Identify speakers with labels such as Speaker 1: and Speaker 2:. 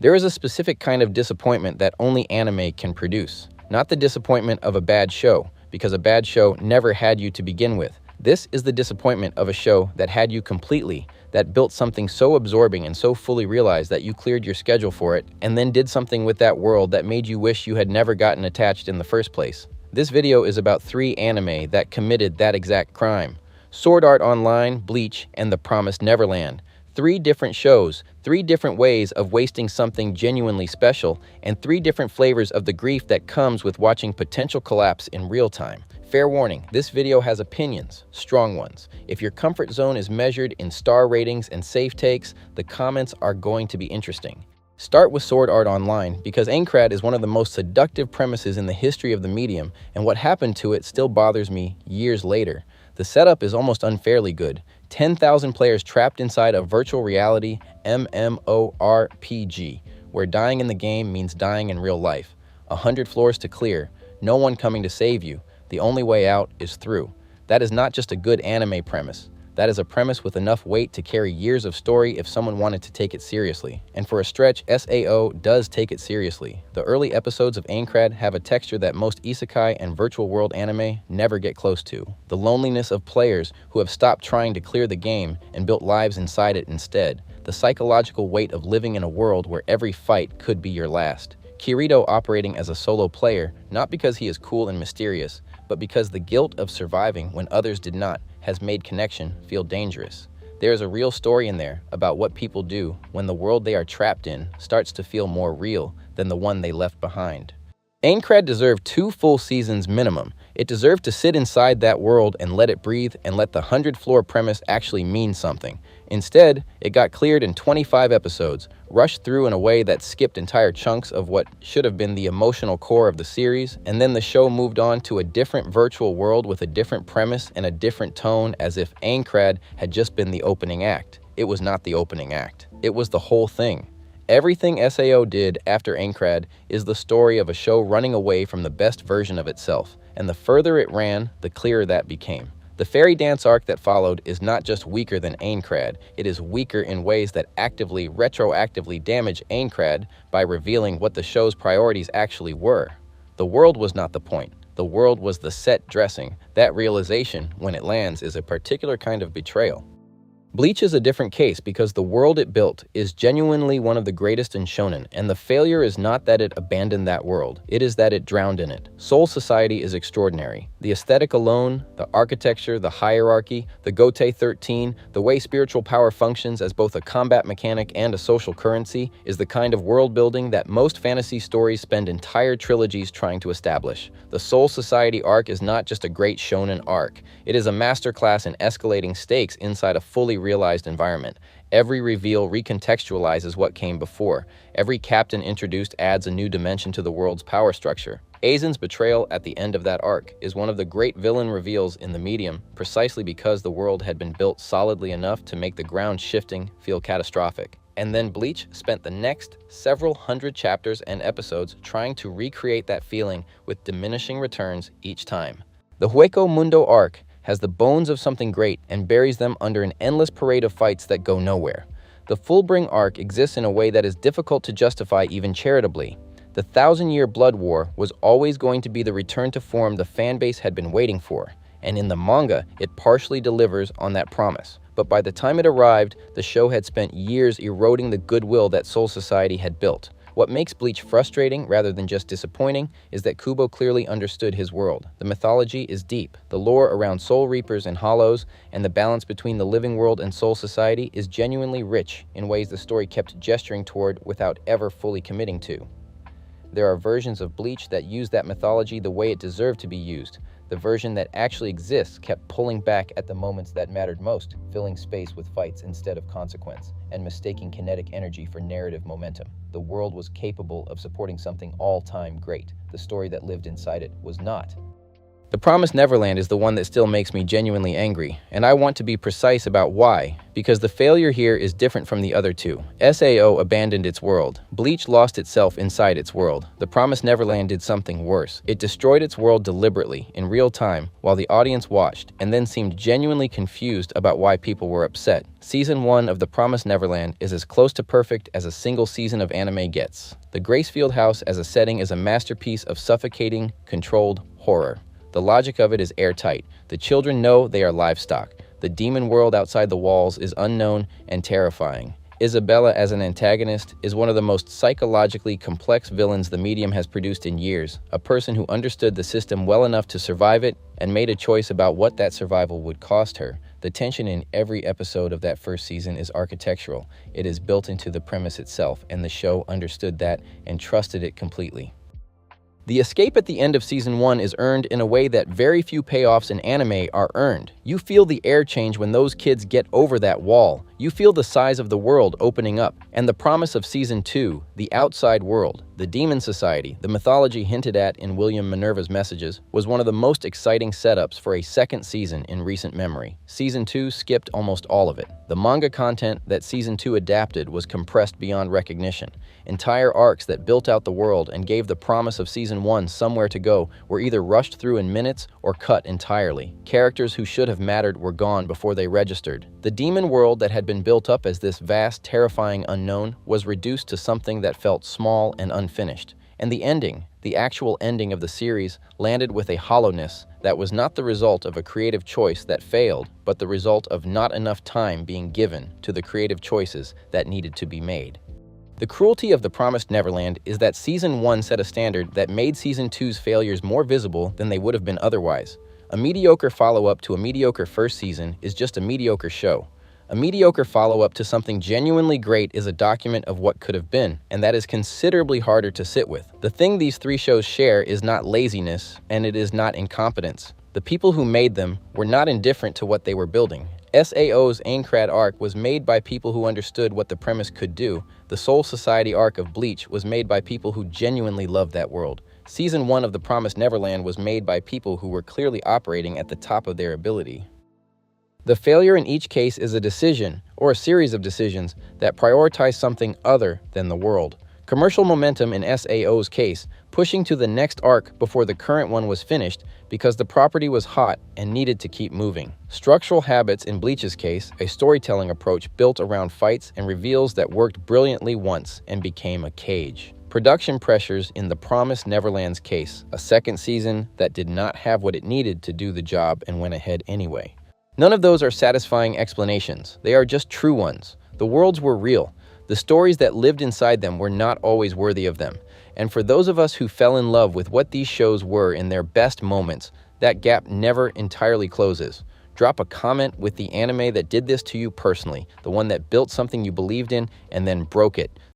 Speaker 1: There is a specific kind of disappointment that only anime can produce. Not the disappointment of a bad show, because a bad show never had you to begin with. This is the disappointment of a show that had you completely, that built something so absorbing and so fully realized that you cleared your schedule for it, and then did something with that world that made you wish you had never gotten attached in the first place. This video is about 3 anime that committed that exact crime. Sword Art Online, Bleach, and The Promised Neverland. 3 different shows, 3 different ways of wasting something genuinely special, and 3 different flavors of the grief that comes with watching potential collapse in real time. Fair warning, this video has opinions, strong ones. If your comfort zone is measured in star ratings and safe takes, the comments are going to be interesting. Start with Sword Art Online because Aincrad is one of the most seductive premises in the history of the medium, and what happened to it still bothers me years later. The setup is almost unfairly good. 10,000 players trapped inside a virtual reality MMORPG, where dying in the game means dying in real life. 100 floors to clear, no one coming to save you. The only way out is through. That is not just a good anime premise. That is a premise with enough weight to carry years of story if someone wanted to take it seriously. And for a stretch, SAO does take it seriously. The early episodes of Aincrad have a texture that most isekai and virtual world anime never get close to. The loneliness of players who have stopped trying to clear the game and built lives inside it instead. The psychological weight of living in a world where every fight could be your last. Kirito operating as a solo player, not because he is cool and mysterious, but because the guilt of surviving when others did not has made connection feel dangerous. There is a real story in there about what people do when the world they are trapped in starts to feel more real than the one they left behind. Aincrad deserved 2 full seasons minimum. It deserved to sit inside that world and let it breathe and let the 100-floor premise actually mean something. Instead, it got cleared in 25 episodes, rushed through in a way that skipped entire chunks of what should have been the emotional core of the series, and then the show moved on to a different virtual world with a different premise and a different tone, as if Aincrad had just been the opening act. It was not the opening act. It was the whole thing. Everything SAO did after Aincrad is the story of a show running away from the best version of itself, and the further it ran, the clearer that became. The fairy dance arc that followed is not just weaker than Aincrad, it is weaker in ways that retroactively damage Aincrad by revealing what the show's priorities actually were. The world was not the point. The world was the set dressing. That realization, when it lands, is a particular kind of betrayal. Bleach is a different case because the world it built is genuinely one of the greatest in Shonen, and the failure is not that it abandoned that world, it is that it drowned in it. Soul Society is extraordinary. The aesthetic alone, the architecture, the hierarchy, the Gote 13, the way spiritual power functions as both a combat mechanic and a social currency is the kind of world building that most fantasy stories spend entire trilogies trying to establish. The Soul Society arc is not just a great Shonen arc, it is a masterclass in escalating stakes inside a fully realized environment. Every reveal recontextualizes what came before. Every captain introduced adds a new dimension to the world's power structure. Aizen's betrayal at the end of that arc is one of the great villain reveals in the medium, precisely because the world had been built solidly enough to make the ground shifting feel catastrophic. And then Bleach spent the next several hundred chapters and episodes trying to recreate that feeling with diminishing returns each time. The Hueco Mundo arc has the bones of something great and buries them under an endless parade of fights that go nowhere. The Fullbring arc exists in a way that is difficult to justify even charitably. The 1,000-year blood war was always going to be the return to form the fanbase had been waiting for, and in the manga, it partially delivers on that promise. But by the time it arrived, the show had spent years eroding the goodwill that Soul Society had built. What makes Bleach frustrating rather than just disappointing is that Kubo clearly understood his world. The mythology is deep. The lore around Soul Reapers and Hollows and the balance between the living world and Soul Society is genuinely rich in ways the story kept gesturing toward without ever fully committing to. There are versions of Bleach that use that mythology the way it deserved to be used. The version that actually exists kept pulling back at the moments that mattered most, filling space with fights instead of consequence, and mistaking kinetic energy for narrative momentum. The world was capable of supporting something all-time great. The story that lived inside it was not. The Promised Neverland is the one that still makes me genuinely angry, and I want to be precise about why, because the failure here is different from the other two. SAO abandoned its world. Bleach lost itself inside its world. The Promised Neverland did something worse. It destroyed its world deliberately, in real time, while the audience watched, and then seemed genuinely confused about why people were upset. Season 1 of The Promised Neverland is as close to perfect as a single season of anime gets. The Gracefield house as a setting is a masterpiece of suffocating, controlled horror. The logic of it is airtight. The children know they are livestock. The demon world outside the walls is unknown and terrifying. Isabella as an antagonist is one of the most psychologically complex villains the medium has produced in years, a person who understood the system well enough to survive it and made a choice about what that survival would cost her. The tension in every episode of that first season is architectural. It is built into the premise itself, and the show understood that and trusted it completely. The escape at the end of Season 1 is earned in a way that very few payoffs in anime are earned. You feel the air change when those kids get over that wall. You feel the size of the world opening up, and the promise of Season 2, the outside world, the Demon Society, the mythology hinted at in William Minerva's messages, was one of the most exciting setups for a second season in recent memory. Season 2 skipped almost all of it. The manga content that Season 2 adapted was compressed beyond recognition. Entire arcs that built out the world and gave the promise of Season 1 somewhere to go were either rushed through in minutes or cut entirely. Characters who should have mattered were gone before they registered. The demon world that had been built up as this vast, terrifying unknown was reduced to something that felt small and unfinished. And the ending, the actual ending of the series, landed with a hollowness that was not the result of a creative choice that failed, but the result of not enough time being given to the creative choices that needed to be made. The cruelty of The Promised Neverland is that Season 1 set a standard that made Season 2's failures more visible than they would have been otherwise. A mediocre follow-up to a mediocre first season is just a mediocre show. A mediocre follow-up to something genuinely great is a document of what could have been, and that is considerably harder to sit with. The thing these three shows share is not laziness, and it is not incompetence. The people who made them were not indifferent to what they were building. SAO's Aincrad arc was made by people who understood what the premise could do. The Soul Society arc of Bleach was made by people who genuinely loved that world. Season 1 of The Promised Neverland was made by people who were clearly operating at the top of their ability. The failure in each case is a decision, or a series of decisions, that prioritize something other than the world. Commercial momentum in SAO's case, pushing to the next arc before the current one was finished because the property was hot and needed to keep moving. Structural habits in Bleach's case, a storytelling approach built around fights and reveals that worked brilliantly once and became a cage. Production pressures in The Promised Neverland's case, a second season that did not have what it needed to do the job and went ahead anyway. None of those are satisfying explanations. They are just true ones. The worlds were real. The stories that lived inside them were not always worthy of them. And for those of us who fell in love with what these shows were in their best moments, that gap never entirely closes. Drop a comment with the anime that did this to you personally, the one that built something you believed in and then broke it.